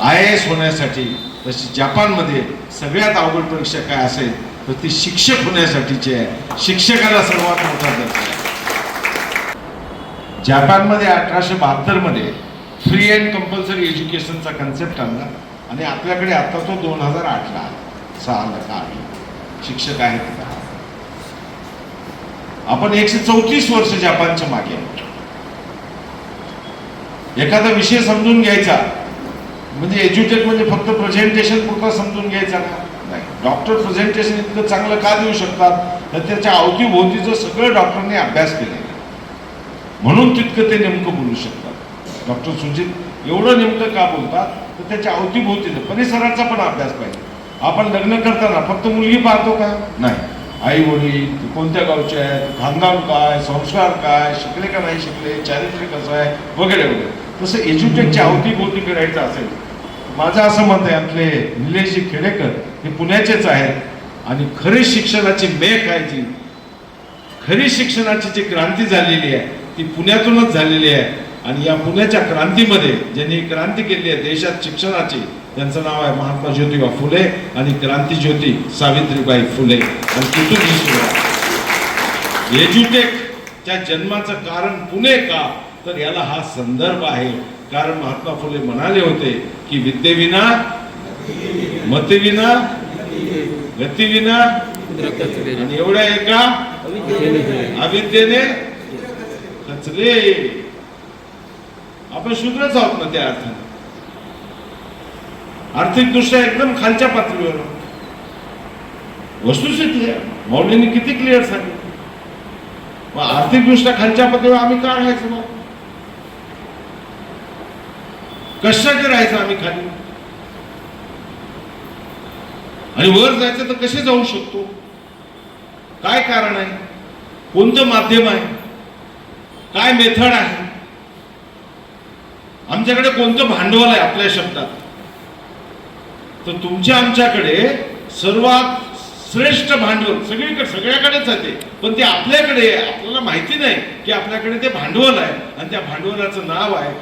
IAS होण्यासाठी, तशी जपानमध्ये सगळ्यात अवघड परीक्षा काय असेल तर ती शिक्षक होण्यासाठीची आहे. शिक्षकाला सर्वात मोठा दर्जा आहे. जपानमध्ये 1872 मध्ये फ्री अँड कंपल्सरी एज्युकेशनचा कन्सेप्ट आणला आणि आपल्याकडे आता तो 2008ला 6 शिक्षक आहेत. आपण 134 वर्ष जपानच्या मागे आहोत. एखादा विषय समजून घ्यायचा म्हणजे एज्युकेट म्हणजे फक्त प्रेझेंटेशन पुरता समजून घ्यायचा का? नाही. डॉक्टर प्रेझेंटेशन इतकं चांगलं का देऊ शकतात तर त्याच्या अवतीभोवतीचं सगळं डॉक्टरने अभ्यास केलेला आहे, म्हणून तितकं ते नेमकं बोलू शकतात. डॉक्टर सुजित एवढं नेमकं का बोलतात तर त्याच्या अवतीभोवतीचं परिसराचा पण अभ्यास पाहिजे. आपण लग्न करताना फक्त मुलगी पाहतो का? नाही. आई वडील कोणत्या गावचे आहेत, खानदान काय, संस्कार काय, शिकले का नाही शिकले, चारित्र्य कसं आहे वगैरे वगैरे. तसं एज्युकेटच्या अवतीभोवती करायचं असेल, माझं असं मत आहे, आपले निलेशजी खेडेकर हे पुण्याचेच आहेत आणि खरी शिक्षणाची मेघ आहे जी, खरी शिक्षणाची जी क्रांती झालेली आहे ती पुण्यातूनच झालेली आहे. आणि या पुण्याच्या क्रांतीमध्ये ज्यांनी क्रांती केली आहे देशात शिक्षणाची, त्यांचं नाव आहे महात्मा ज्योतिबा फुले आणि क्रांतीज्योती सावित्रीबाई फुले. आणि तिथून ही सुरुवात. एज्युटेकच्या जन्माचं कारण पुणे का तर याला हा संदर्भ आहे. कारण महात्मा फुले म्हणाले होते की विद्येविना मतेविना गतीविना आणि एवढ्या एका अविद्येने खचले. आपण शूद्रच आहोत ना त्या अर्थाने. आर्थिक दृष्ट्या एकदम खालच्या पातळीवर वस्तुस्थिती आहे. मौल्यांनी किती क्लिअर सांगितलं. मग आर्थिक दृष्ट्या खालच्या पातळीवर आम्ही का राहायचं? मग कशासाठी राहायचं आम्ही खाली आणि वर जायचं तर कसे जाऊ शकतो? काय कारण आहे? कोणतं माध्यम आहे? काय मेथड आहे? आमच्याकडे कोणतं भांडवल आहे? आपल्या शब्दात तर तुमच्या आमच्याकडे सर्वात श्रेष्ठ भांडवल सगळीकडे सगळ्याकडेच आहे, पण ते आपल्याकडे आपल्याला माहिती नाही की आपल्याकडे ते भांडवल आहे. आणि त्या भांडवलाचं नाव आहे,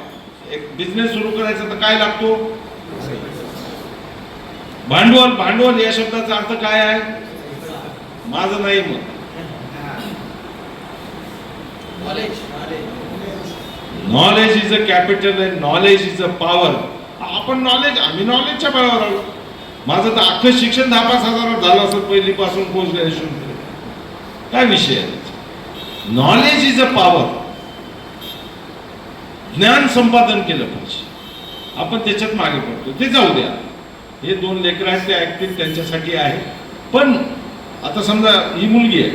एक बिझनेस सुरू करायचा तर काय लागतो? भांडवल. भांडवल या शब्दाचा अर्थ काय आहे? माझं नाही मत. Knowledge is a capital and knowledge is a power. आपण नॉलेज, आम्ही नॉलेजच्या बळावर आलो. माझं तर अख्खं शिक्षण 10-5 हजारात झालं असं पहिलीपासून पोस्ट ग्रॅज्युएशन. काय विषय आहे? Knowledge is a power. ज्ञान संपादन केलं पाहिजे. आपण त्याच्यात मागे पडतो. ते जाऊ द्या. हे 2 लेकरं आहेत ते ऐकतील, त्यांच्यासाठी आहे. पण आता समजा ही मुलगी आहे,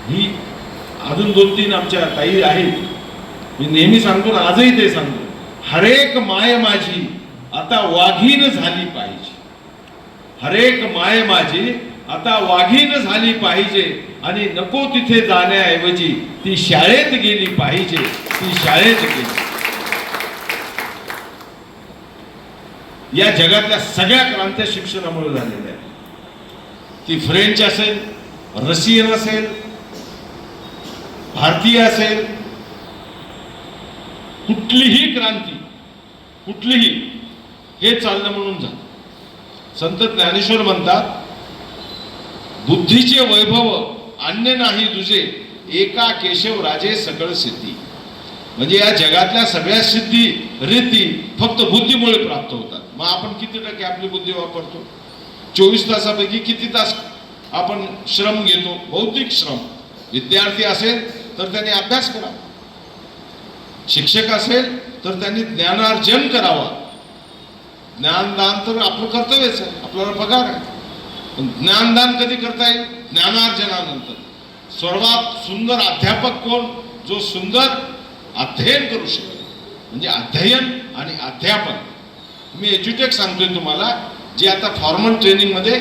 ही अजून 2-3 आमच्या ताई आहेत. मी नेहमी सांगतो ना, आजही ते सांगतो, हरेक माय माझी आता वाघीण झाली पाहिजे. हरेक माय माझी आता वाघीण झाली पाहिजे आणि नको तिथे जाण्याऐवजी ती शाळेत गेली पाहिजे. ती शाळेत गेली. या जगातल्या सगळ्या क्रांत्या शिक्षणामुळे झालेल्या आहेत. ती फ्रेंच असेल, रशियन असेल, भारतीय असेल, कुठलीही क्रांती, कुठलीही, हे चाललं म्हणून झालं. संत ज्ञानेश्वर म्हणतात, बुद्धीचे वैभव अन्य नाही तुझे, एका केशव राजे सकळ सिद्धी. म्हणजे या जगातल्या सगळ्या सिद्धी रीती फक्त बुद्धीमुळे प्राप्त होतात. मग आपण किती टक्के आपली बुद्धी वापरतो? 24 तासापैकी किती तास आपण श्रम घेतो? भौतिक श्रम. विद्यार्थी असेल तर त्यांनी अभ्यास करावा, शिक्षक असेल तर त्यांनी ज्ञानार्जन करावा. ज्ञानदान तर आपलं कर्तव्यच आहे, आपल्याला पगार आहे. पण ज्ञानदान कधी करता येईल? ज्ञानार्जनानंतर. सर्वात सुंदर अध्यापक कोण? जो सुंदर अध्ययन करू शकेल. म्हणजे अध्ययन आणि अध्यापन. मी एज्युटेक सांगतोय तुम्हाला, जे आता फॉर्मल ट्रेनिंगमध्ये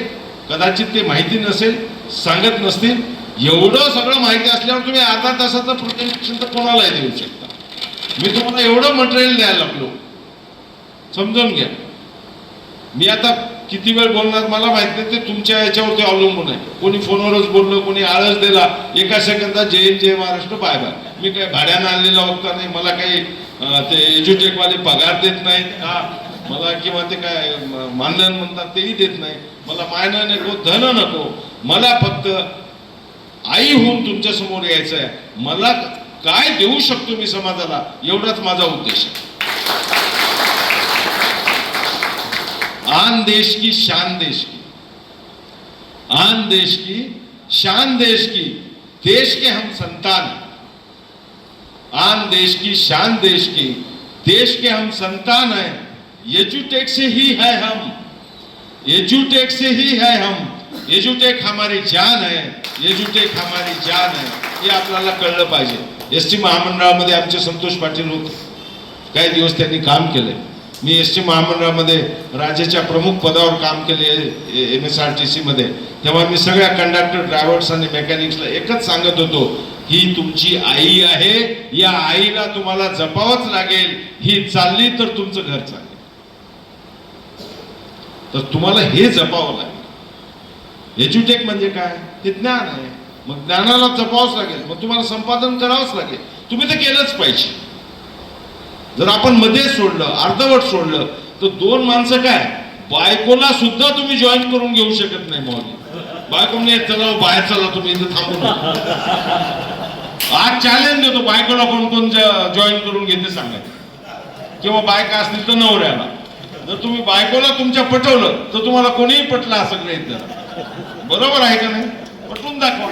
कदाचित ते माहिती नसेल, सांगत नसतील. एवढं सगळं माहिती असल्यावर तुम्ही अर्धा तासाचं प्रेझेंटेशन तर कोणालाही देऊ शकता. मी तुम्हाला एवढं मटेरियल द्यायला लागलो, समजून घ्या. मी आता किती वेळ बोलणार मला माहित नाही, ते तुमच्या याच्यावरती अवलंबून आहे. कोणी फोनवरच बोललं, कोणी आळस दिला, एका सेकंदात जय जय महाराष्ट्र बाय बाय. मी काही भाड्यानं आणलेला वक्ता नाही, मला काही ते एज्युटेकवाले पगार देत नाहीत हा मला, किंवा ते काय मानधन म्हणतात तेही देत नाही. मला मायनं नको, धन नको, मला फक्त आई होऊन तुमच्या समोर यायचं आहे. मला काय देऊ शकतो मी समाजाला, एवढाच माझा उद्देश आहे. आन देश की शान देश की, आन देश की शान देश की, देश के हम संतान. आन देश की शान देश की, देश के हम संतान हैं. एजुटेक से ही है हम, एजुटेक से ही है हम. एजुटेक हमारी जान है, एजुटेक हमारी जान है. हे आपल्याला कळलं पाहिजे. एस टी महामंडळामध्ये आमचे संतोष पाटील होते, काही दिवस त्यांनी काम केले. मी एस टी महामंडळामध्ये राज्याच्या प्रमुख पदावर काम केले MSRTC मध्ये. तेव्हा मी सगळ्या कंडक्टर, ड्रायव्हर्स आणि मेकॅनिक्सला एकच सांगत होतो, ही तुमची आई आहे, या आईला तुम्हाला जपावंच लागेल. ही चालली तर तुमचं घर चालेल, तर तुम्हाला हे जपावं लागेल. एज्युटेक म्हणजे काय, ते ज्ञान आहे. मग ज्ञानाला जपावंच लागेल, मग तुम्हाला संपादन करावंच लागेल. तुम्ही ते केलंच पाहिजे. जर आपण मध्ये सोडलं, अर्धवट सोडलं, तर दोन माणसं काय, बायकोला सुद्धा तुम्ही जॉईन करून घेऊ शकत नाही. मौली बायकोने चला बाहेर चला, तुम्ही इथं थांबू नका. आज चॅलेंज देतो, बायकोला कोण कोण जॉईन करून घेते सांगायचं, किंवा बायका असतील तर नवऱ्याला. जर तुम्ही बायकोला तुमच्या पटवलं तर तुम्हाला कोणीही पटलं असं नाही. बरोबर आहे का नाही? पटवून दाखवा.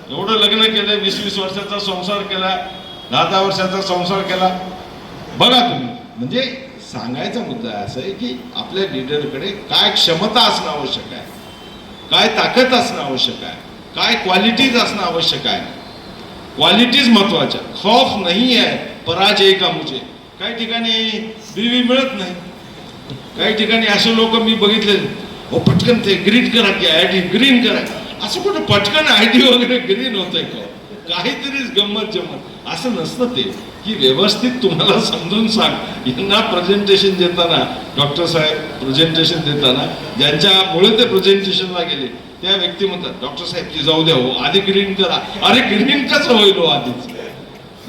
एवढं लग्न केलं, 20-20 वर्षाचा संसार केला, 10-10 वर्षाचा संसार केला, बघा तुम्ही. म्हणजे सांगायचा मुद्दा असा आहे की आपल्या लीडरकडे काय क्षमता असणं आवश्यक आहे, काय ताकद असणं आवश्यक आहे, काय क्वालिटीज असणं आवश्यक आहे. क्वालिटीज महत्वाच्या. खौफ नाही आहे पराजय का मुझे. काही ठिकाणी बीवी मिळत नाही, काही ठिकाणी असे लोक मी बघितले, पटकन ते ग्रीन करा की आयडी ग्रीन करा. असं कुठं पटकन आयडी वगैरे ग्रीन होत आहे का? काहीतरीच गंमत जमत असं नसतं. ते की व्यवस्थित तुम्हाला समजून सांग. यांना प्रेझेंटेशन देताना, डॉक्टर साहेब प्रेझेंटेशन देताना ज्यांच्यामुळे ते प्रेझेंटेशनला गेले त्या व्यक्ती म्हणतात, डॉक्टर साहेब ती जाऊ द्या हो, आधी ग्रीन करा. अरे ग्रीन कसं होईल हो? आधीच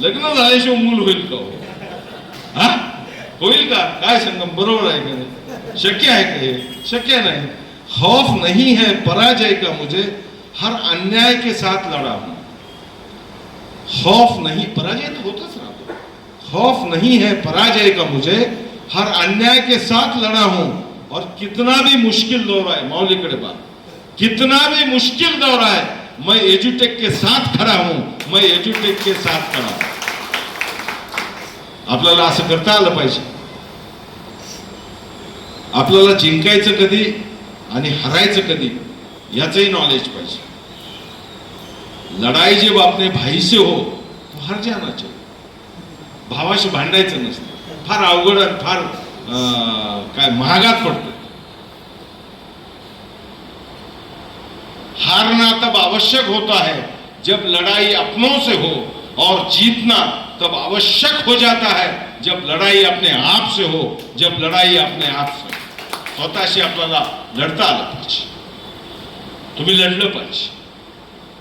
लग्न झाल्याशिवाय मूल होईल का हो? हा होईल का? काय संगम बरोबर आहे का नाही? शक्य आहे का हे? शक्य नाही. खौफ नहीं है पराजय का मुझे, हर अन्याय के साथ लड़ा हूं. खौफ नहीं, पराजय तो होताच राहतो. खौफ नहीं है पराजय का मुझे, हर अन्याय के साथ लड़ा हूं. और कितना भी मुश्किल दौर है, मौलिकड़े बात, कितना भी मुश्किल दौर है, मैं एजुटेक के साथ खड़ा हूं, मैं एजुटेक के साथ खड़ा हूं. आपल्याला असं करता आलं पाहिजे. आपल्याला जिंकायचं कधी आणि हरायचं कधी याचंही नॉलेज पाहिजे. लढाई जब अपने भाई से हो तो हार जाना चाहिए. भावाशी भांडायचं नसतं. फार अवघड आणि फार काय महागात पडतं. हारना तब आवश्यक होता है जब लड़ाई अपनों से हो, और जीतना तब आवश्यक हो जाता है जब लड़ाई अपने आप से हो. जब लड़ाई अपने आप से हो. स्वतःशी आपल्याला लढता आलं पाहिजे. तुम्ही लढलं पाहिजे.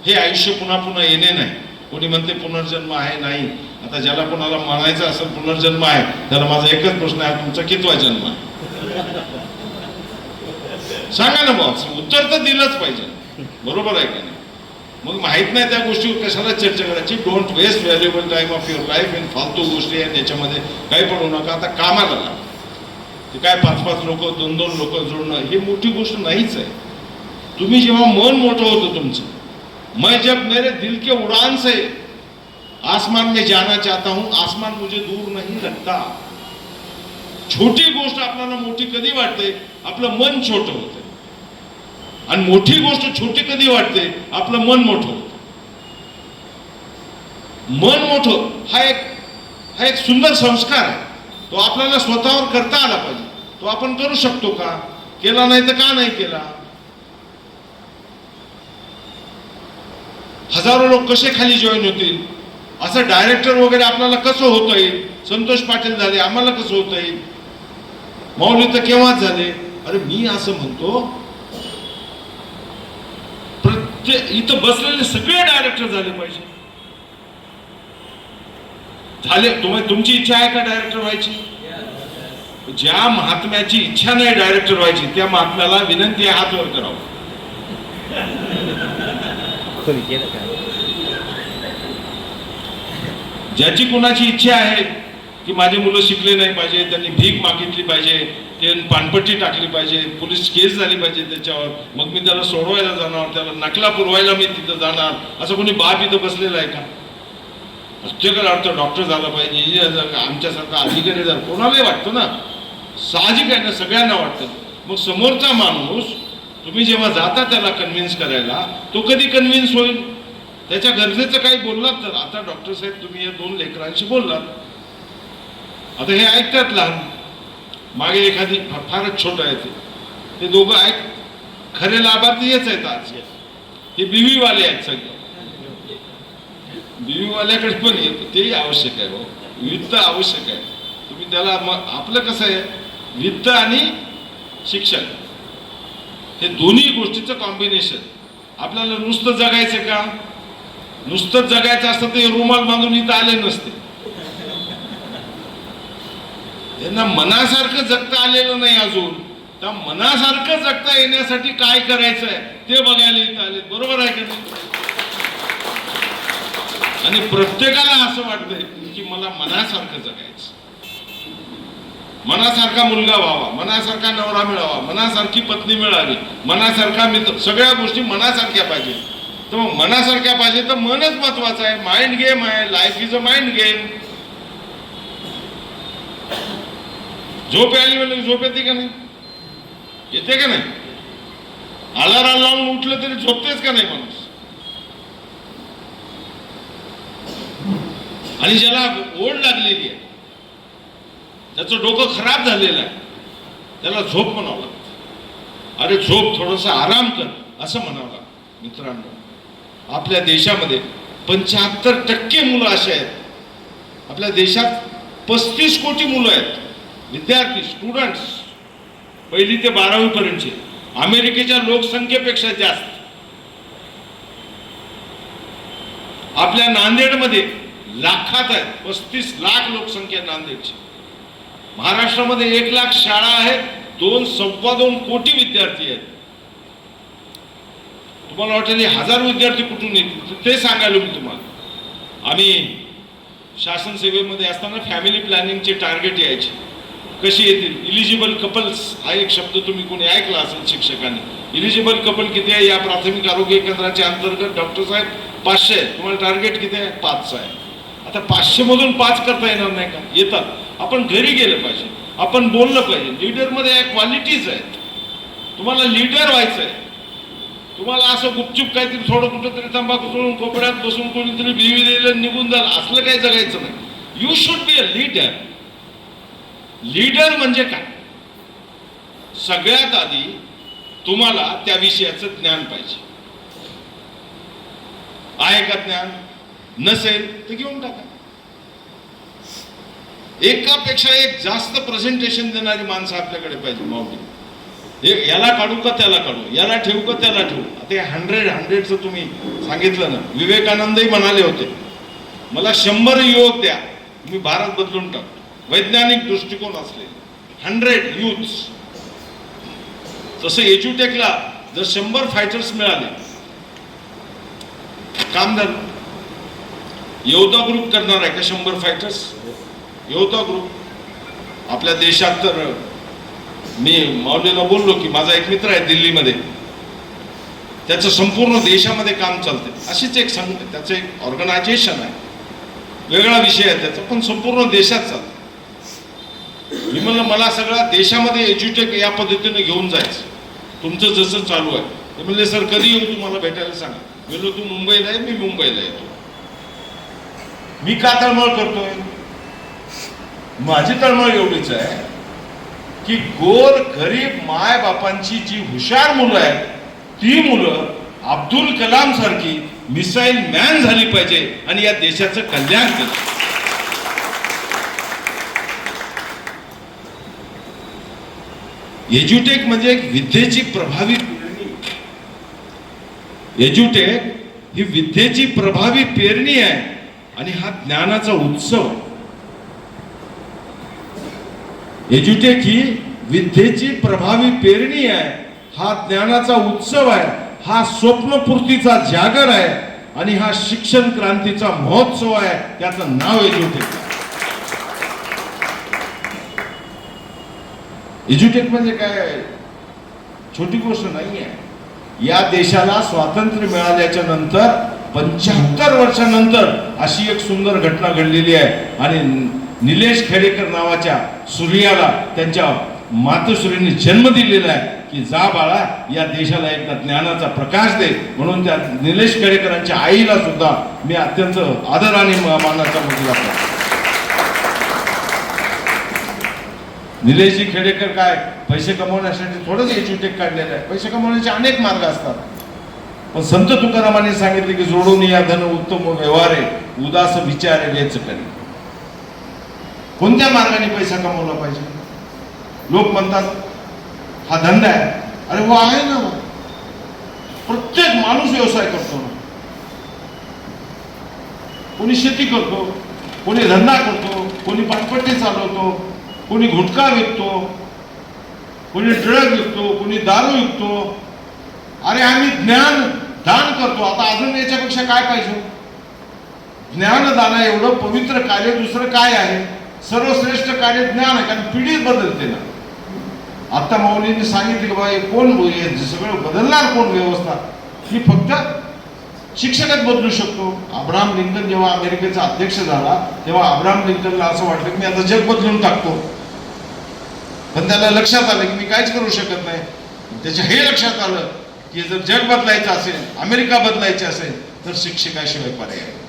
हे आयुष्य पुन्हा पुन्हा येणे नाही. कोणी म्हणते पुनर्जन्म आहे, नाही. आता ज्याला कोणाला म्हणायचं असेल पुनर्जन्म आहे, त्याला माझा एकच प्रश्न आहे, तुमचा कितवा जन्म आहे? सांगा ना बॉस, उत्तर तर दिलंच पाहिजे. बरोबर आहे का नाही? मग माहित नाही त्या गोष्टीवर कशाला चर्चा करायची. Don't waste valuable time of your life in फालतू गोष्टी आणि याच्यामध्ये काही पडू नका. आता कामाला लागा. ते काय 5-5 लोक 2-2 लोक जोडणं ही मोठी गोष्ट नाहीच आहे. तुम्ही जेव्हा मन मोठं होतं तुमचं, मैं जब मेरे दिल के उड़ान से आसमान में जाना चाहता हूं, आसमान मुझे दूर नहीं लगता. छोटी गोष्ट आपल्याला मोठी कधी वाटते? आपलं मन छोटं होतं. आणि मोठी गोष्ट छोटी कधी वाटते? आपलं मन मोठं होतं. मन मोठं हा एक सुंदर संस्कार आहे. तो आपल्याला स्वतःवर करता आला पाहिजे. तो आपण करू शकतो का? केला नाही तर का नाही केला? हजारो लोक कसे खाली जॉईन होतील? असं डायरेक्टर वगैरे आपल्याला कसं होता येईल? संतोष पाटील झाले, आम्हाला कसं होता येईल? मौली तर केव्हाच झाले. अरे मी असं म्हणतो, प्रत्येक इथं बसलेले सगळे डायरेक्टर झाले पाहिजे. झाले. तुमची इच्छा आहे का डायरेक्टर व्हायची? ज्या महात्म्याची इच्छा नाही डायरेक्टर व्हायची त्या महात्म्याला विनंती आहे हात वर करावं. ज्याची कोणाची इच्छा आहे की माझे मुलं शिकले नाही पाहिजे, त्यांनी भीक मागितली पाहिजे, ते पानपट्टी टाकली पाहिजे, पोलीस केस झाली पाहिजे त्याच्यावर, मग मी त्याला सोडवायला जाणार, त्याला नकला पुरवायला मी तिथं जाणार, असं कोणी बाप इथं बसलेला आहे का? प्रत्येकाला वाटतं डॉक्टर झाला पाहिजे, इंजिनियर झाला, आमच्यासारखा अधिकारी झाला, कोणालाही वाटतं ना, साहजिक आहे ना, सगळ्यांना वाटतं. मग समोरचा माणूस तुम्ही जेव्हा जाता त्याला कन्व्हिन्स करायला, तो कधी कन्व्हिन्स होईल? त्याच्या गरजेचं काही बोललात तर, आता डॉक्टर साहेब तुम्ही या 2 लेकरांशी बोललात, आता हे ऐकतात लहान, मागे एखादी फारच छोटं आहे ते दोघं ऐक, खरे लाभार्थी हेच आहेत आज. हे बीवी वाले आहेत सगळे, बीवी वाल्याकडे पण येतं, तेही आवश्यक आहे. वित्त आवश्यक आहे. तुम्ही त्याला मग आपलं कसं आहे, वित्त आणि शिक्षण हे दोन्ही गोष्टीचं कॉम्बिनेशन. आपल्याला नुसतं जगायचं का? नुसतं जगायचं असतं ते रुमाल बांधून इथं आले नसते. त्यांना मनासारखं जगता आलेलं नाही अजून. त्या मनासारखं जगता येण्यासाठी काय करायचं आहे ते बघायला इथं आले. बरोबर आहे का नाही? आणि प्रत्येकाला असं वाटतंय की मला मनासारखं जगायचं, मनासारखा मुलगा व्हावा, मनासारखा नवरा मिळावा, मनासारखी पत्नी मिळावी, मनासारखा मित्र, सगळ्या गोष्टी मनासारख्या पाहिजे. तर मग मनासारख्या पाहिजे तर मनच महत्वाचं आहे. माइंड गेम आहे, life is a mind game. झोप आली म्हणजे झोप येते का नाही? येते का नाही? अलार्म लावून उठलं तरी झोपतेच का नाही माणूस? आणि ज्याला ओढ लागलेली आहे, त्याचं डोकं खराब झालेलं आहे, त्याला झोप म्हणावं लागतं. अरे झोप, थोडंसं आराम कर असं म्हणावं लागतं. मित्रांनो, आपल्या देशामध्ये 75% मुलं असे आहेत. आपल्या देशात 35 कोटी मुलं आहेत, विद्यार्थी, स्टुडंट्स, 1ली ते 12वी पर्यंतचे. अमेरिकेच्या लोकसंख्येपेक्षा जास्त. आपल्या नांदेडमध्ये लाखात आहेत, 35 लाख लोकसंख्या नांदेडची. महाराष्ट्रामध्ये 1 लाख शाळा आहेत, 2.25 कोटी विद्यार्थी आहेत. तुम्हाला वाटेल 1000 विद्यार्थी कुठून येतील? ते सांगायला मी तुम्हाला. आम्ही शासन सेवेमध्ये असताना फॅमिली प्लॅनिंगचे टार्गेट यायचे. कशी येतील? इलिजिबल कपल्स हा एक शब्द तुम्ही कोणी ऐकला असेल शिक्षकांनी. इलिजिबल कपल किती आहे? या प्राथमिक आरोग्य केंद्राच्या अंतर्गत डॉक्टर साहेब 500 आहे. तुम्हाला टार्गेट किती आहे? 500 आहे. आता 500 मधून 5 करता येणार नाही का? येतात. आपण घरी गेलं पाहिजे, आपण बोललं पाहिजे. लीडरमध्ये क्वालिटीज आहेत. तुम्हाला लीडर व्हायचं आहे. तुम्हाला असं गुपचूप काहीतरी थोडं कुठं तरी तंबाखू सोडून कोपऱ्यात बसून कोणीतरी बिवी दिलं निघून झालं असलं काही जगायचं नाही. You should be a leader. Leader म्हणजे काय? सगळ्यात आधी तुम्हाला त्या विषयाचं ज्ञान पाहिजे. आहे का ज्ञान? नसेल तर घेऊन टाका. एकापेक्षा एक जास्त प्रेझेंटेशन देणारी माणसं आपल्याकडे पाहिजे. माऊली याला काढू का त्याला काढू, याला ठेवू का त्याला ठेवू. आता 100चं तुम्ही सांगितलं ना, विवेकानंदही म्हणाले होते मला 100 युवक द्या, मी भारत बदलून टाकतो. वैज्ञानिक दृष्टिकोन असले 100 युथ्स. तसं एज्युटेकला जर 100 फायटर्स मिळाले, काम झालं. योद्धा ग्रुप करणार आहे का 100 फायटर्स? योद्धा ग्रुप आपल्या देशात तर मी माऊलीला बोललो की माझा एक मित्र आहे दिल्लीमध्ये, त्याचं संपूर्ण देशामध्ये काम चालते. अशीच एक त्याचं एक ऑर्गनायझेशन आहे, वेगळा विषय आहे त्याचा, पण संपूर्ण देशात चालतं. मी म्हणलं मला सगळ्या देशामध्ये एज्युटेक या पद्धतीने घेऊन जायचं, तुमचं जसं चालू आहे. ते म्हणले सर कधी येऊ तुम्हाला भेटायला सांगा. मी म्हणलो तू मुंबईला आहे, मी मुंबईला येतो. मी का तळमळ करतोय? माझी तळमळ एवढीच आहे की गोर गरीब माय बापांची जी हुशार मुलं आहेत ती मुलं अब्दुल कलाम सारखी मिसाईल मॅन झाली पाहिजे आणि या देशाचं कल्याण केलं. एज्युटेक म्हणजे एक विद्येची प्रभावी पेरणी. एज्युटेक ही विद्येची प्रभावी पेरणी आहे आणि हा ज्ञानाचा उत्सव आहे. एज्युटेक ही विद्येची प्रभावी पेरणी आहे, हा ज्ञानाचा उत्सव आहे, हा स्वप्नपूर्तीचा जागर आहे आणि हा शिक्षण क्रांतीचा महोत्सव आहे. त्याचं नाव एज्युटेक. एज्युटेक म्हणजे काय छोटी गोष्ट नाही आहे. या देशाला स्वातंत्र्य मिळाल्याच्या नंतर 75 वर्षानंतर अशी एक सुंदर घटना घडलेली आहे आणि निलेश खेडेकर नावाच्या सूर्याला त्यांच्या मातोश्रींनी जन्म दिलेला आहे की जा बाळा या देशाला एकदा ज्ञानाचा प्रकाश दे. म्हणून त्या निलेश खेडेकरांच्या आईला सुद्धा मी अत्यंत आदर आणि मानाचा मुलगा करतो. निलेशजी खेडेकर काय पैसे कमवण्यासाठी थोडंच एज्युटेक काढलेलं आहे. पैसे कमवण्याचे अनेक मार्ग असतात, पण संत तुकारामांनी सांगितले की जोडून या धन उत्तम व्यवहारे उदास विचारे वेच करी. कोणत्या मार्गाने पैसा कमवला पाहिजे? लोक म्हणतात हा धंदा आहे. अरे वा, आहे ना, प्रत्येक माणूस व्यवसाय करतो ना. कोणी शेती करतो, कोणी धंदा करतो, कोणी पानपट्टी चालवतो, कोणी गुटखा विकतो, कोणी ड्रग विकतो, कोणी दारू विकतो. अरे आम्ही ज्ञान दान करतो. आता अजून याच्यापेक्षा काय पाहिजे? ज्ञानदान एवढं पवित्र कार्य दुसरं काय आहे? सर्वश्रेष्ठ कार्य ज्ञान आहे, कारण पिढी बदलते ना. आता मौलींनी सांगितले की बाबा कोण सगळं बदलणार, कोण व्यवस्था? ही फक्त शिक्षकच बदलू शकतो. अब्राहम लिंकन जेव्हा अमेरिकेचा अध्यक्ष झाला तेव्हा अब्राहम लिंकनला असं वाटलं की मी आता जग बदलून टाकतो, पण त्याला लक्षात आलं की मी काहीच करू शकत नाही. त्याच्या हे लक्षात आलं की जर जग बदलायचं असेल, अमेरिका बदलायची असेल तर शिक्षकाशिवाय पर्याय नाही.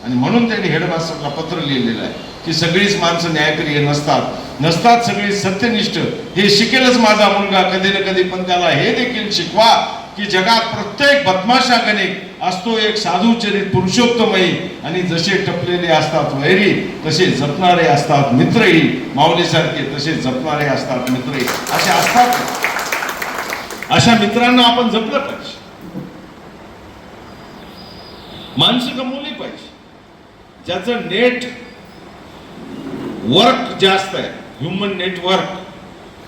आणि म्हणून त्यांनी हेडमास्टरला पत्र लिहिलेलं आहे की सगळीच माणसं न्यायप्रिय नसतात, सगळी सत्यनिष्ठ. हे शिकेलच माझा मुलगा कधी ना कधी, पण त्याला हे देखील शिकवा की जगात प्रत्येक बदमाशाकडे असतो एक साधू चरित पुरुषोत्तमही, आणि जसे टपलेले असतात वैरी तसे जपणारे असतात मित्रही. माऊलीसारखे तसे जपणारे असतात मित्रही. असे असतात. अशा मित्रांना आपण जपलं पाहिजे. माणसं कमवली पाहिजे. ज्याचं नेट वर्क जास्त आहे, ह्युमन नेटवर्क,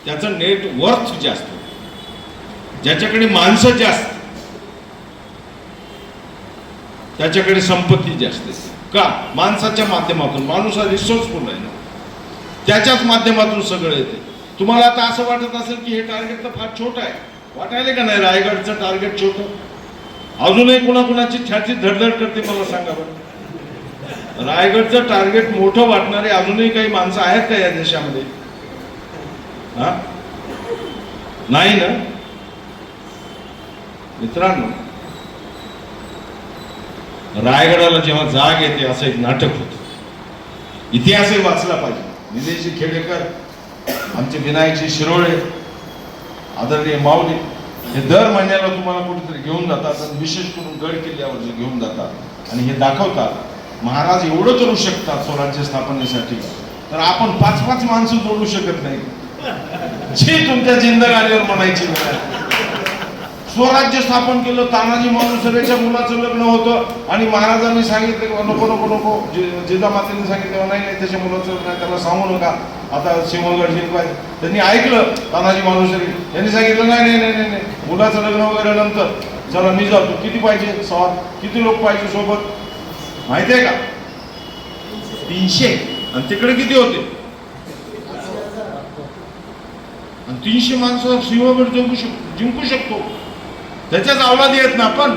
त्याचं नेट वर्थ जास्त. ज्याच्याकडे माणसं जास्त त्याच्याकडे संपत्ती जास्त. का? माणसाच्या माध्यमातून. माणूस हा रिसोर्सफुल आहे ना, त्याच्याच माध्यमातून सगळं येते. तुम्हाला आता असं वाटत असेल की हे टार्गेट तर फार छोटं आहे. वाटायला का नाही रायगडचं टार्गेट छोटं? अजूनही कुणाकुणाची छाती धडधड करते मला सांगा बरं. रायगडचं टार्गेट मोठं वाटणारे अजूनही काही माणसं आहेत का या देशामध्ये? हा, नाही ना मित्रांनो. रायगडाला जेव्हा जाग येते असं एक नाटक होतं. इतिहासही वाचला पाहिजे. निलेशजी खेडेकर, आमचे विनायकजी शिरोळे, आदरणीय माऊली हे दर महिन्याला तुम्हाला कुठेतरी घेऊन जातात आणि विशेष करून गड किल्ल्यावर घेऊन जातात आणि हे दाखवतात महाराज एवढं करू शकतात स्वराज्य स्थापनेसाठी, तर आपण 5-5 माणसं जोडू शकत नाही. जी तुमच्या जिंदगानीवर म्हणायची स्वराज्य स्थापन केलं. तानाजी मालुसरेच्या मुलाचं लग्न होतं आणि महाराजांनी सांगितलं नको नको नको. जिजामातेने सांगितलं नाही नाही त्याच्या मुलाचं लग्न आहे, त्याला सांगू नका, आता सिंहगड जिंकवाय. त्यांनी ऐकलं. तानाजी मालुसरे यांनी सांगितलं नाही नाही नाही नाही मुलाचं लग्न वगैरे नंतर, चला मी जातो. किती पाहिजे? सवाल. किती लोक पाहिजे सोबत माहिती आहे का? 300. आणि तिकडे किती होते? आणि 300 माणसं सिंहगड जिंकू शकतो. त्याच्याच अवलादी आहेत ना आपण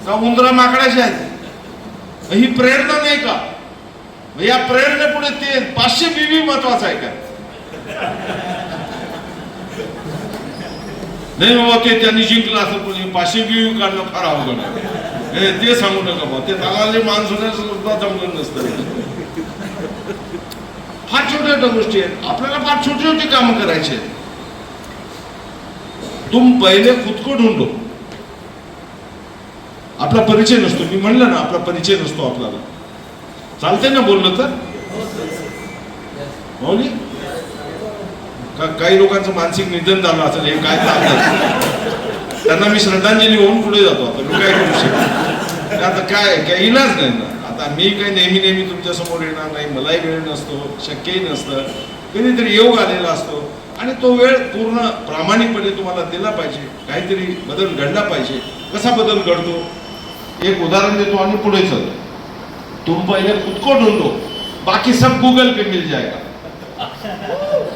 का उंदरा माकडाशी आहेत? ही प्रेरणा नाही का? या प्रेरणेपुढे ते 500 बीबी महत्वाचं आहे का? नाही बाबा ते त्यांनी जिंकलं असं कोणी 500 बीबी काढणं फार अवघड आहे. ते सांगू नका बाबा. ते दलाली माणसं सुद्धा जमलं नसतं. फार छोट्या छोट्या गोष्टी आहेत. आपल्याला फार छोटी छोटी कामं करायची आहेत. तुम पहिले खुद को ढूंढो. आपला परिचय नसतो. मी म्हणलं ना आपला परिचय नसतो आपल्याला. चालते ना बोललं तर? मौली काही लोकांचं मानसिक निधन झालं असेल, हे काय चालतं त्यांना मी श्रद्धांजली होऊन पुढे जातो. आता मी काय करू शकतो? आता काय इलाज नाही ना. आता मी काही नेहमी तुमच्या समोर येणार नाही, मलाही वेळ नसतो, शक्यही नसतं. कधीतरी योग आलेला असतो आणि तो वेळ पूर्ण प्रामाणिकपणे तुम्हाला दिला पाहिजे, काहीतरी बदल घडला पाहिजे. कसा बदल घडतो एक उदाहरण देतो आणि पुढे चलतो. तुम पहिले खुद को ढूंढो, बाकी सब गूगल पे मिल जाएगा,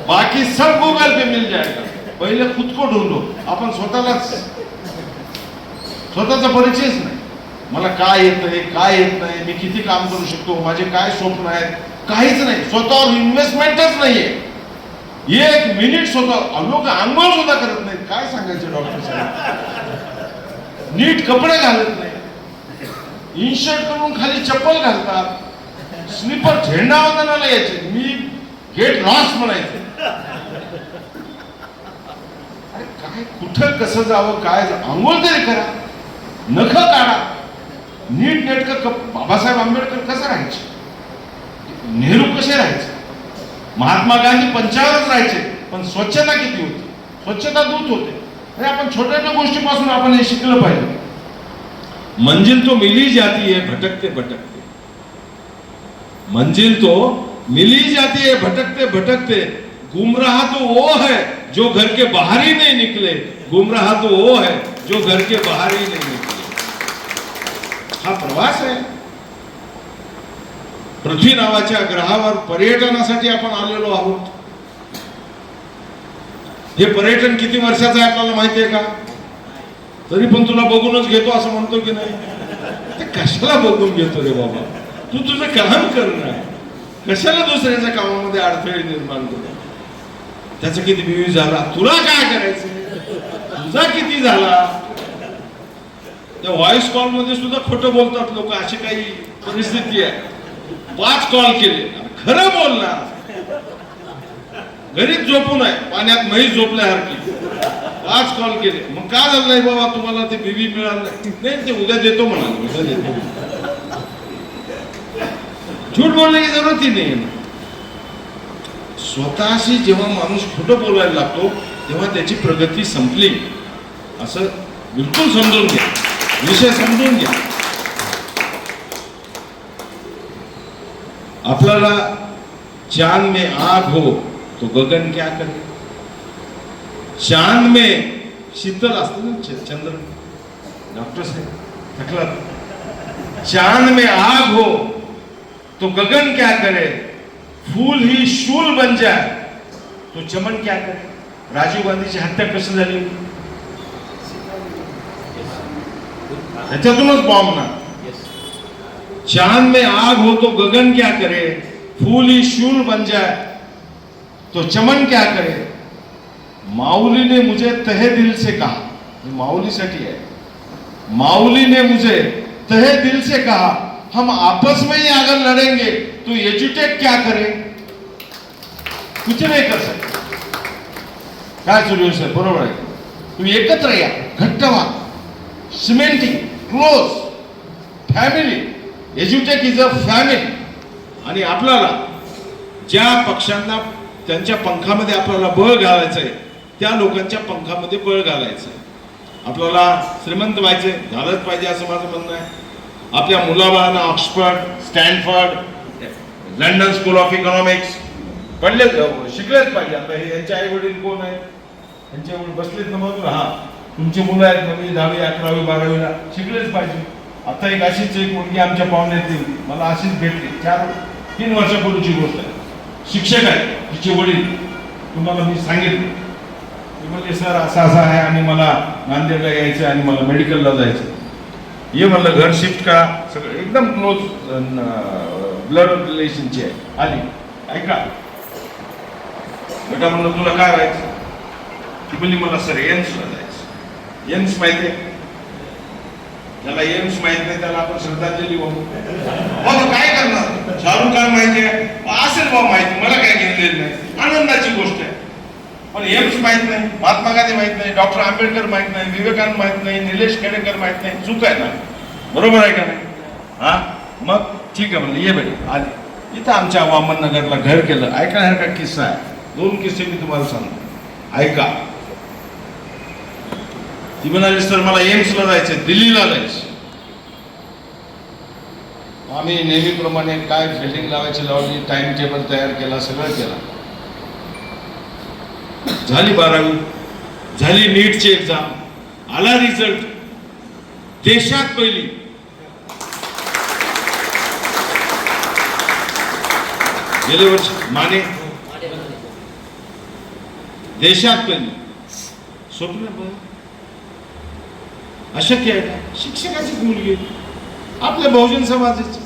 बाकी सब गूगल पे मिल जाएगा. पहिले खुद को ढूंढो. आपण स्वतःचा परिचयच नाही. मला काय येतंय काय येत नाही, मी किती काम करू शकतो, माझे काय स्वप्न आहेत, काहीच नाही. स्वतःवर इन्व्हेस्टमेंटच नाहीये. एक मिनिट स्वतः लोक आंघोळ सुद्धा करत नाहीत. काय सांगायचे डॉक्टर साहेब, नीट कपडे घालत नाही, इनशर्ट करून खाली चप्पल घालतात, स्लीपर झेंडावंदनाला यायचे, मी गेट लॉस्ट म्हणायचे. अरे काय कुठं कसं जावं, काय आंघोळ तरी करा, नख काढा, नीट नेटकं. बाबासाहेब आंबेडकर कसं राहायचे, नेहरू कसे राहायचे, महात्मा गांधी पंचावरच राहायचे, पण स्वच्छता किती होती, स्वच्छता दूत होते. अरे आपण छोट्या छोट्या गोष्टीपासून आपण हे शिकलं पाहिजे. मंजिल तो मिली जाती है भटकते भटकते, मंजिल तो मिली जाती है भटकते भटकते, गुमराह तो वो है जो घर के बाहर ही नहीं निकले, गुमराह तो वो है जो घर के बाहर ही नहीं निकले. हा प्रवास आहे. पृथ्वी नावाच्या ग्रहावर पर्यटनासाठी आपण आलेलो आहोत. हे पर्यटन किती वर्षाचं आहे आपल्याला माहिती आहे का? तरी पण तुला बघूनच घेतो असं म्हणतो की नाही. ते कशाला बघून घेतो रे बाबा, तू तुझं काम कर ना, कशाला दुसऱ्याच्या कामामध्ये अडथळे निर्माण करतो. त्याचा किती व्ह्यू झाला, तुला काय करायचं, तुझा किती झाला. त्या व्हॉइस कॉल मध्ये सुद्धा खोटं बोलतात लोक. अशी काही परिस्थिती आहे. 5 कॉल केले, खरं बोलणार, घरीच झोपून आहे, पाण्यात म्हैस झोपल्यासारखी. 5 कॉल केले, मग का झालं नाही बाबा तुम्हाला ते बीबी मिळालं नाही, ते उद्या देतो म्हणाले, उद्या देतो. झूठ बोलण्याची जरूरत नाही. स्वतःशी जेव्हा माणूस खोटं बोलायला लागतो तेव्हा त्याची प्रगती संपली असं बिलकुल समजून घ्या. विषय समजून घ्या. आपल्याला चांद में आग हो तो गगन क्या करे. चांद में शीतल असते ना चंद्र, डॉक्टर साहेब थकला. चांद में आग हो तो गगन क्या करे, फूल ही शूल बन जाए तो चमन क्या करे. राजीव गांधीची हत्या कशी झाली, त्याच्यातूनच बॉम्ब ना. चांद में आग हो तो गगन क्या करे, फूल ही शूल बन जाए तो चमन क्या करे. माऊली ने मुझे तहे दिल से कहा, माऊलीसाठी आहे, माऊली ने मुझे तहे दिल से कहा, हम आपस में ही अगर लड़ेंगे तो एजुटेक क्या करे. कुछ नाही कर सकते. काय सुरू आहे सर, बरोबर आहे. तुम्ही एकत्र या, घट्ट व्हा, सिमेंटिंग, क्लोज फॅमिली. एज्युटेक इज अ फॅमिली. आणि आपल्याला ज्या पक्षांना त्यांच्या पंखामध्ये आपल्याला बळ घालायचंय त्या लोकांच्या पंखामध्ये बळ घालायचंय. आपल्याला श्रीमंत व्हायचे, झालंच पाहिजे असं माझं म्हणणं आहे. आपल्या मुलाबाळांना Oxford, Stanford, London school of economics पडले, शिकलेच पाहिजे. आता हे यांचे आई वडील कोण आहेत, यांचे वडील बसलेत ना बाजूला. हा तुमची मुलं आहेत 9वी 10वी 11वी 12वीला, शिकलेच पाहिजे. आता एक अशीच एक मुलगी आमच्या पाहुण्यातील मला अशीच भेटली, 3 वर्षापूर्वीची गोष्ट आहे. शिक्षक आहे तिचे वडील, तुम्हाला मी सांगितलं. ते म्हणजे सर असं असं आहे आणि मला नांदेडला यायचं आणि मला मेडिकलला जायचं. ये म्हणलं घर शिफ्ट करा, सगळं एकदम क्लोज ब्लड रिलेशनची आहे. आली, ऐका बेटा म्हणलं तुला काय व्हायचं. ती म्हणली मला सर एम्सला जायचं. एम्स माहिती आहे, ज्याला एम्स माहित नाही त्याला आपण श्रद्धांजली वाहू. काय करणार, शाहरुख खान माहिती आहे, असेल बाबा माहिती, मला काय घेतलेलं नाही, आनंदाची गोष्ट आहे. पण एम्स माहित नाही, महात्मा गांधी माहित नाही, डॉक्टर आंबेडकर माहित नाही, विवेकानंद माहित नाही, निलेश खेडेकर माहित नाही. चूक आहे ना, बरोबर आहे का नाही. हा मग ठीक आहे म्हणलं, ये बेटा. आली इथं आमच्या वामननगरला घर केलं. ऐकण्यासारखा किस्सा आहे. 2 किस्से मी तुम्हाला सांगतो, ऐका. ती म्हणाली सर मला एम्सला जायचं, दिल्लीला जायचं. आम्ही नेहमीप्रमाणे काय फिल्डिंग लावायची लावली, टाइम टेबल तयार केला, सगळं केलं. झाली 12वी, झाली नीटची एक्झाम, आला रिझल्ट, देशात पहिली. गेले वर्ष माने देशात पहिली. स्वप्न अशक्य आहे का? शिक्षकाची मुलगी आपल्या बहुजन समाजाची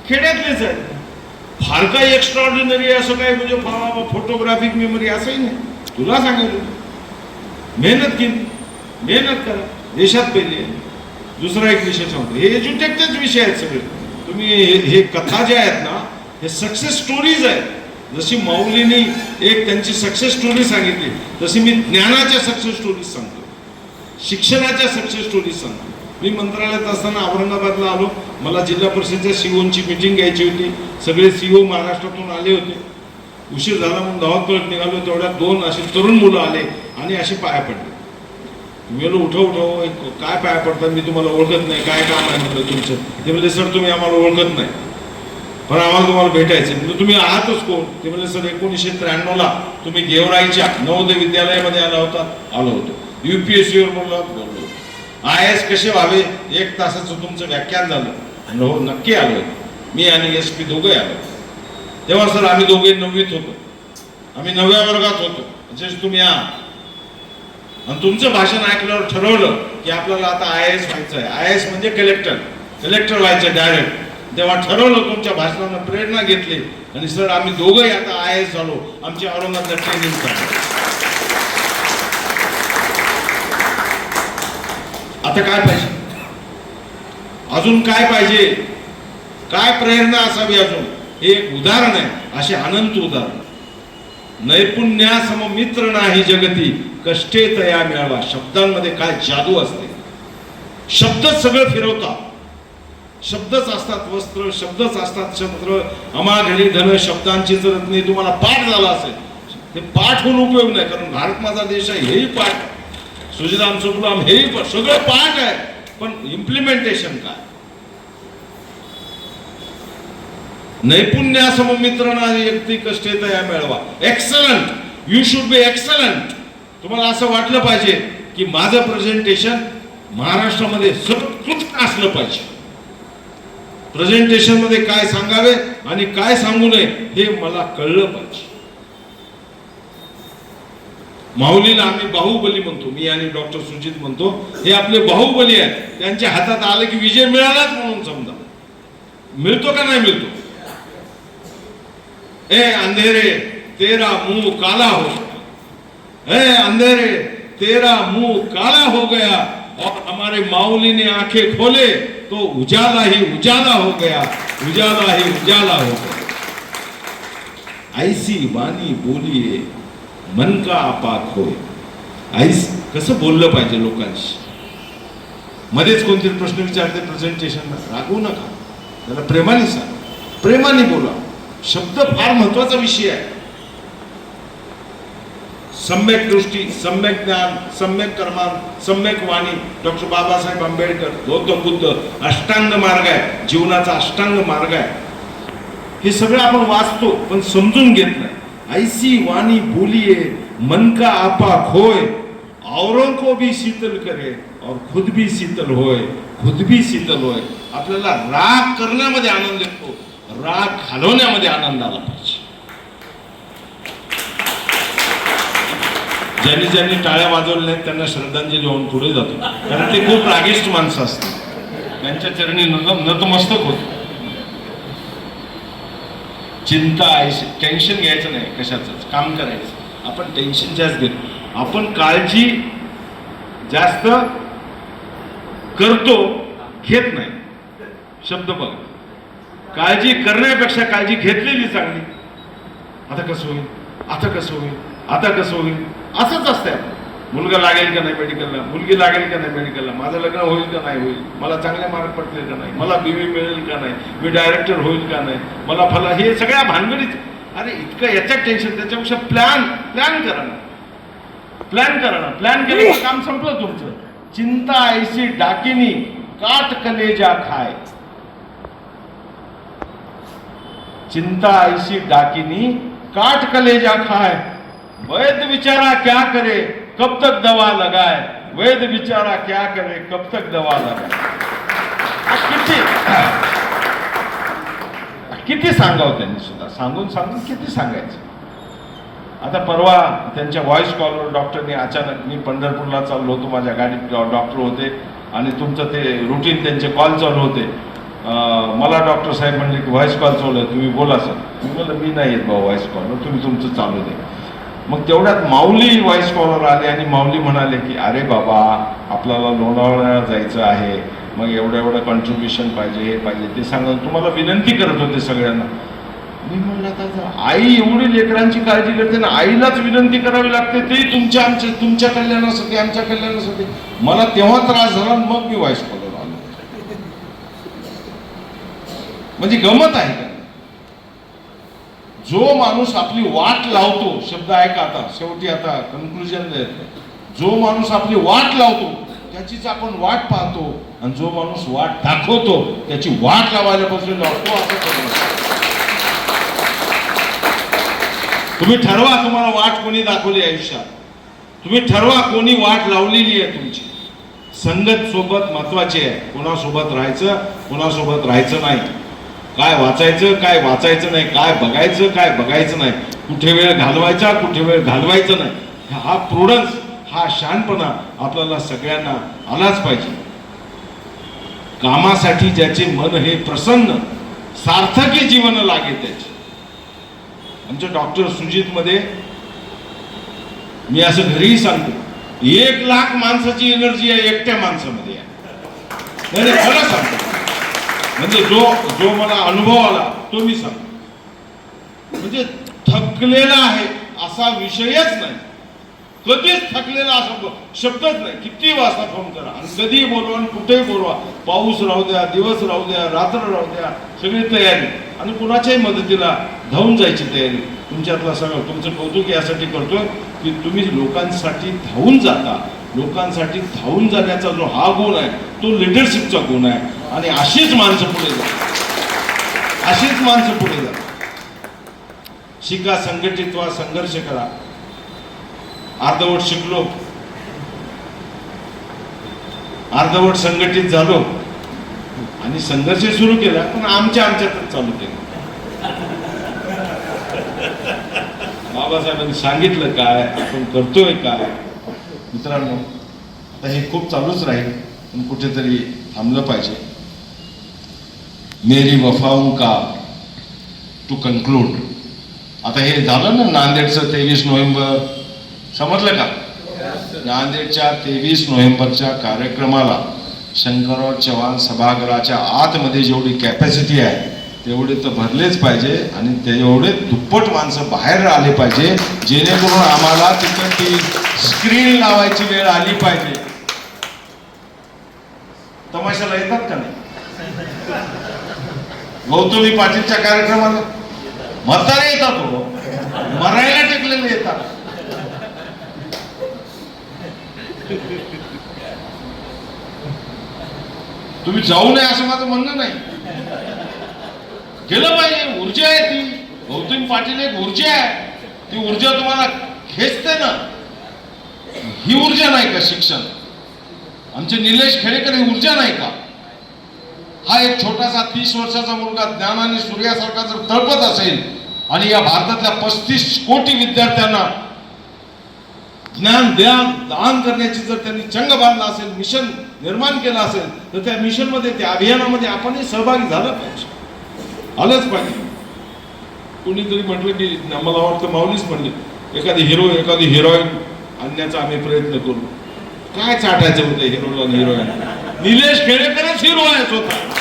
खेड्यातलेच आहे. फार काही एक्स्ट्रॉर्डिनरी असं काही म्हणजे फोटोग्राफिक मेमरी असंही नाही. तुला सांगायचं मेहनत केली, मेहनत करा, देशात पहिली आहे. दुसरा एक विषय सांगतो, हे एज्युटेकचेच विषय आहेत सगळे. तुम्ही हे कथा ज्या आहेत ना, हे सक्सेस स्टोरीज आहेत. जशी माऊलींनी एक त्यांची सक्सेस स्टोरी सांगितली, तशी मी ज्ञानाच्या सक्सेस स्टोरीज सांगतो, शिक्षणाच्या सक्सेस स्टोरीज सांगतो. मी मंत्रालयात असताना औरंगाबादला आलो. मला जिल्हा परिषदेच्या सीओची मीटिंग घ्यायची होती. सगळे सीओ महाराष्ट्रातून आले होते. उशीर झाला म्हणून धावत पळत निघालो. तेवढ्यात 2 असे तरुण मुलं आले आणि असे पाया पडले. मी उठव काय पाया पडतात, मी तुम्हाला ओळखत नाही, काय काम आहे म्हटलं तुमचं. ते म्हणजे सर तुम्ही आम्हाला ओळखत नाही, पण आम्हाला तुम्हाला भेटायचं. म्हणजे तुम्ही आहातच कोण? ते म्हणजे सर 1993ला तुम्ही गेवराईच्या नवोदय विद्यालयामध्ये आला होता. आलो होतो. UPSCवर बोललो. IAS कसे व्हावे 1 तासाचं तुमचं व्याख्यान झालं. हो नक्की आलोय. मी आणि SP दोघे आलो. तेव्हा सर आम्ही दोघे 9वीत होतो, आम्ही 9व्या वर्गात होतो. म्हणजे तुम्ही या आणि तुमचं भाषण ऐकल्यावर ठरवलं की आपल्याला आता IAS व्हायचं आहे. IAS म्हणजे कलेक्टर व्हायचं डायरेक्ट. तेव्हा ठरवलं, तुमच्या भाषणानं प्रेरणा घेतली आणि सर आम्ही दोघंही आता IAS झालो. आमची औरंगाबाद ट्रेनिंग झाली. आता काय पाहिजे? अजून काय पाहिजे? काय प्रेरणा असावी अजून? हे एक उदाहरण आहे, असे अनंत उदाहरण. नैपुण्यासम मित्र नाही जगती, कष्टे तया मिळावा. शब्दांमध्ये काय जादू असते. शब्दच सगळं फिरवतात. शब्दच असतात वस्त्र, शब्दच असतात शस्त्र. अमाघडी धन शब्दांची जर तुम्हाला पाठ झाला असेल, ते पाठ होऊन उपयोग नाही. कारण भारत माझा देश आहे हेही पाठ, सुजलाम सुफलाम हेही सगळं पाठ आहे, पण इम्प्लिमेंटेशन काय? नैपुण्यासम मित्र नाही व्यक्ती कष्टे तया मिळवा. Excellent, you should be excellent. तुम्हाला असं वाटलं पाहिजे की माझं प्रेझेंटेशन महाराष्ट्रामध्ये सर्वोत्कृष्ट असलं पाहिजे. प्रेझेंटेशन मध्ये काय सांगावे आणि काय सांगू नये हे मला कळलं पाहिजे. माऊलीला आम्ही बाहुबली म्हणतो, मी आणि डॉक्टर सुजित म्हणतो, हे आपले बाहुबली आहेत. त्यांच्या हातात आलं की विजय मिळालाच म्हणून समजा. मिळतो का नाही मिळतो? ए अंधेरे तेरा मुंह काला हो गया, ए अंधेरे तेरा मुंह काला हो गया, और हमारे माऊली ने आंखें खोले तो उजाला ही उजाला हो गया, उजाला ही उजाला हो गया. ऐसी वाणी बोलिये मन का आपाक होय. आईस कसं बोललं पाहिजे लोकांशी. मध्येच कोणतरी प्रश्न विचारते प्रेझेंटेशनला, रागवू नका, त्याला प्रेमाने सांग, प्रेमाने बोला. शब्द फार महत्वाचा विषय आहे. सम्यक दृष्टी, सम्यक ज्ञान, सम्यक कर्मान, सम्यक वाणी. डॉक्टर बाबासाहेब आंबेडकर, गौतम बुद्ध, अष्टांग मार्ग आहे, जीवनाचा अष्टांग मार्ग आहे. हे सगळं आपण वाचतो पण समजून घेत नाही. ऐसी वाणी बोलिए मन का आपा खोय, औरों को भी शीतल करे और खुद भी शीतल होय, खुद भी शीतल होय. आपल्याला राग करण्यामध्ये आनंद येतो, राग घालवण्यामध्ये आनंद आला पाहिजे. ज्यांनी ज्यांनी टाळ्या वाजवल्या नाहीत त्यांना श्रद्धांजली होऊन पुढे जातो, कारण ते खूप रागिष्ट माणसं असतात. त्यांच्या चरणी नतमस्तक होतो. चिंता टेन्शन घ्यायचं नाही, कशाचंच काम करायचं. आपण टेन्शन जास्त घेतो, आपण काळजी जास्त करतो, घेत नाही. शब्द बघा, काळजी करण्यापेक्षा काळजी घेतलेली चांगली. आता कसं होईल, आता कसं होईल, आता कसं होईल, असंच असतंय. मुलगा लागेल का नाही मेडिकलला, मुलगी लागेल का नाही मेडिकलला, माझं लग्न होईल का नाही होईल, मला चांगले मार्क पडतील का नाही, मला बीवी मिळेल का नाही, मी डायरेक्टर होईल का नाही, मला फला, हे सगळ्या भानगडीत. अरे इतकं याच्यात टेन्शन, त्याच्यापेक्षा प्लॅन करा ना, प्लॅन केलं तर काम संपलं तुमचं. चिंता ऐसी डाकिनी काट कलेजा खाय, चिंता ऐसी डाकिनी काट कलेजा खाय, वैद्य बिचारा क्या करे कब तक दवा लगाए, वैद्य बिचारा क्या करे कब तक दवा लगाए. किती किती सांगावं त्यांनी सुद्धा, सांगून सांगून किती सांगायचं. आता परवा त्यांच्या व्हॉइस कॉलवर डॉक्टरनी अचानक, मी पंढरपूरला चाललो होतो, माझ्या गाडीत डॉक्टर होते आणि तुमचं ते रुटीन त्यांचे कॉल चालू होते. मला डॉक्टर साहेब म्हणले की व्हॉइस कॉल चालू आहे, तुम्ही बोला सर. मी म्हणलं मी नाही येत भाऊ व्हॉइस कॉलवर, तुम्ही तुमचं चालू दे. मग तेवढ्यात माऊली व्हॉइस कॉलवर आले आणि माऊली म्हणाले की अरे बाबा आपल्याला लोणावळ्याला जायचं आहे, मग एवढं कॉन्ट्रीब्युशन पाहिजे, हे पाहिजे ते सांगून तुम्हाला विनंती करत होते सगळ्यांना. मी म्हणलं आता आई एवढी लेकरांची काळजी करते ना, आईलाच विनंती करावी लागते, ते तुमच्या कल्याणासाठी, आमच्या कल्याणासाठी. मला तेव्हा त्रास झाला, मग मी व्हॉइस कॉलवर आलो. म्हणजे गमत आहे का? जो माणूस आपली वाट लावतो, शब्द ऐका आता शेवटी, आता कन्क्लुजन देतो. जो माणूस आपली वाट लावतो त्याचीच आपण वाट पाहतो, आणि जो माणूस वाट दाखवतो त्याची वाट लावायला बसलेलो असतो. असं करू. तुम्ही ठरवा तुम्हाला वाट कोणी दाखवली आयुष्यात, तुम्ही ठरवा कोणी वाट लावलेली आहे तुमची. संगत सोबत महत्वाची आहे, कोणासोबत राहायचं कोणासोबत राहायचं नाही, काय वाचायचं काय वाचायचं नाही, काय बघायचं काय बघायचं नाही, कुठे वेळ घालवायचा कुठे वेळ घालवायचं नाही. हा प्रुडन्स, हा शहाणपणा आपल्याला सगळ्यांना आलाच पाहिजे. कामासाठी ज्याचे मन हे प्रसन्न सार्थकी जीवन लागे त्याचे. आमच्या डॉक्टर सुजित मध्ये मी असं घरीही सांगतो, 1,00,000 माणसाची एनर्जी आहे एकट्या माणसामध्ये आहे. नाही खरं सांगतो, म्हणजे जो मला अनुभव आला तो मी सांगतो. म्हणजे थकलेला आहे असा विषयच नाही, कधीच थकलेला असा शब्दच नाही. किती वाजता फोन करा आणि कधीही बोलवा आणि कुठेही बोलवा, पाऊस राहू द्या, दिवस राहू द्या, रात्र राहू द्या, सगळी तयारी आणि कुणाच्याही मदतीला धावून जायची तयारी. तुमच्यातला सगळं तुमचं कौतुक यासाठी करतोय की तुम्ही लोकांसाठी धावून जाता. लोकांसाठी धावून जाण्याचा जो हा गुण आहे तो लिडरशिपचा गुण आहे, आणि अशीच माणसं पुढे जातात, अशीच माणसं पुढे जातात. शिका, संघटित व्हा, संघर्ष करा. अर्धवट शिकलो, अर्धवट संघटित झालो आणि संघर्ष सुरू केला, पण आमच्यातच चालू केला. बाबासाहेबांनी सांगितलं काय, आपण करतोय काय. मित्रांनो, आता हे खूप चालूच राहील, पण कुठेतरी थांबलं पाहिजे. मेरी वफाओं का टू कन्क्लूड. आता हे झालं ना नांदेडचं 23 नोव्हेंबर, समजलं का? नांदेडच्या 23 नोव्हेंबरच्या कार्यक्रमाला शंकरराव चव्हाण सभागृहाच्या आतमध्ये जेवढी कॅपॅसिटी आहे तेवढे तर भरलेच पाहिजे, आणि तेवढे दुप्पट माणसं बाहेर आले पाहिजे, जेणेकरून आम्हाला तिथं ती स्क्रीन लावायची वेळ आली पाहिजे. तमाशाला येतात का नाही? गौतमी पाटीलच्या कार्यक्रमाला म्हातारे येतात, हो मरायला टेकलेले येतात. तुम्ही जाऊ नये असं माझं म्हणणं नाही, गेलं पाहिजे. ऊर्जा आहे ती. गौतमी पाटील एक ऊर्जा आहे, ती ऊर्जा तुम्हाला खेचते ना. ही ऊर्जा नाही का शिक्षण? आमचे निलेश खेडेकर ही ऊर्जा नाही का? हा एक छोटासा 30 वर्षाचा मुलगा ज्ञान आणि सूर्यासारखा जर तळपत असेल आणि या भारतातल्या 35 कोटी विद्यार्थ्यांना ज्ञान दान करण्याची जर त्यांनी चंग बांधला असेल, मिशन निर्माण केलं असेल, तर त्या मिशन मध्ये, त्या अभियानामध्ये आपणही सहभागी झालं पाहिजे, आलंच पाहिजे. कोणीतरी म्हटलं की, मला वाटतं माऊलीच म्हणले, एखादी हिरो एखादी हिरोईन आणण्याचा आम्ही प्रयत्न करू. काय चाटायचं होतं हिरोला आणि हिरोईन? निलेश खेडेकरच हिरो आहे स्वतः.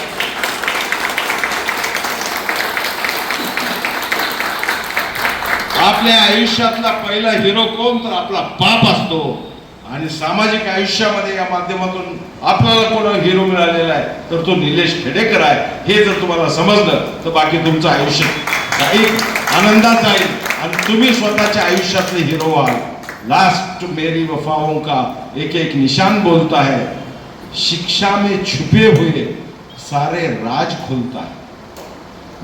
आपल्या आयुष्यातला पहिला हिरो कोण? तर आपला बाप असतो. आणि सामाजिक आयुष्यामध्ये या माध्यमातून आपल्याला कोण हिरो मिळालेला आहे तर तो निलेश खेडेकर आहे. हे जर तुम्हाला समजलं तर बाकी तुमचं आयुष्य काही आनंदात जाईल आणि तुम्ही स्वतःच्या आयुष्यातले हिरो व्हाल. लास्ट मेरी वफाओं का एक एक निशान बोलता है, शिक्षा में छुपे हुए सारे राज खुलता है.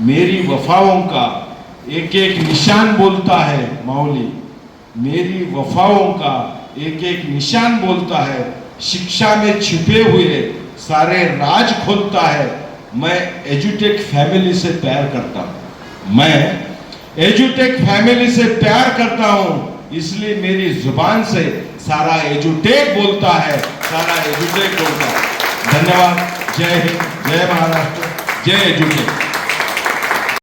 मेरी वफाओं का एक एक निशान बोलता है माऊली, मेरी वफाओं का एक एक निशान बोलता है, शिक्षा में छिपे हुए सारे राज खोलता है। मैं एजुटेक फैमिली से प्यार करता हूँ, मैं एजुटेक फैमिली से प्यार करता हूँ, इसलिए मेरी जुबान से सारा एजुटेक बोलता है, सारा एजुटेक बोलता है। धन्यवाद। जय हिंद, जय महाराष्ट्र, जय एजुटेक।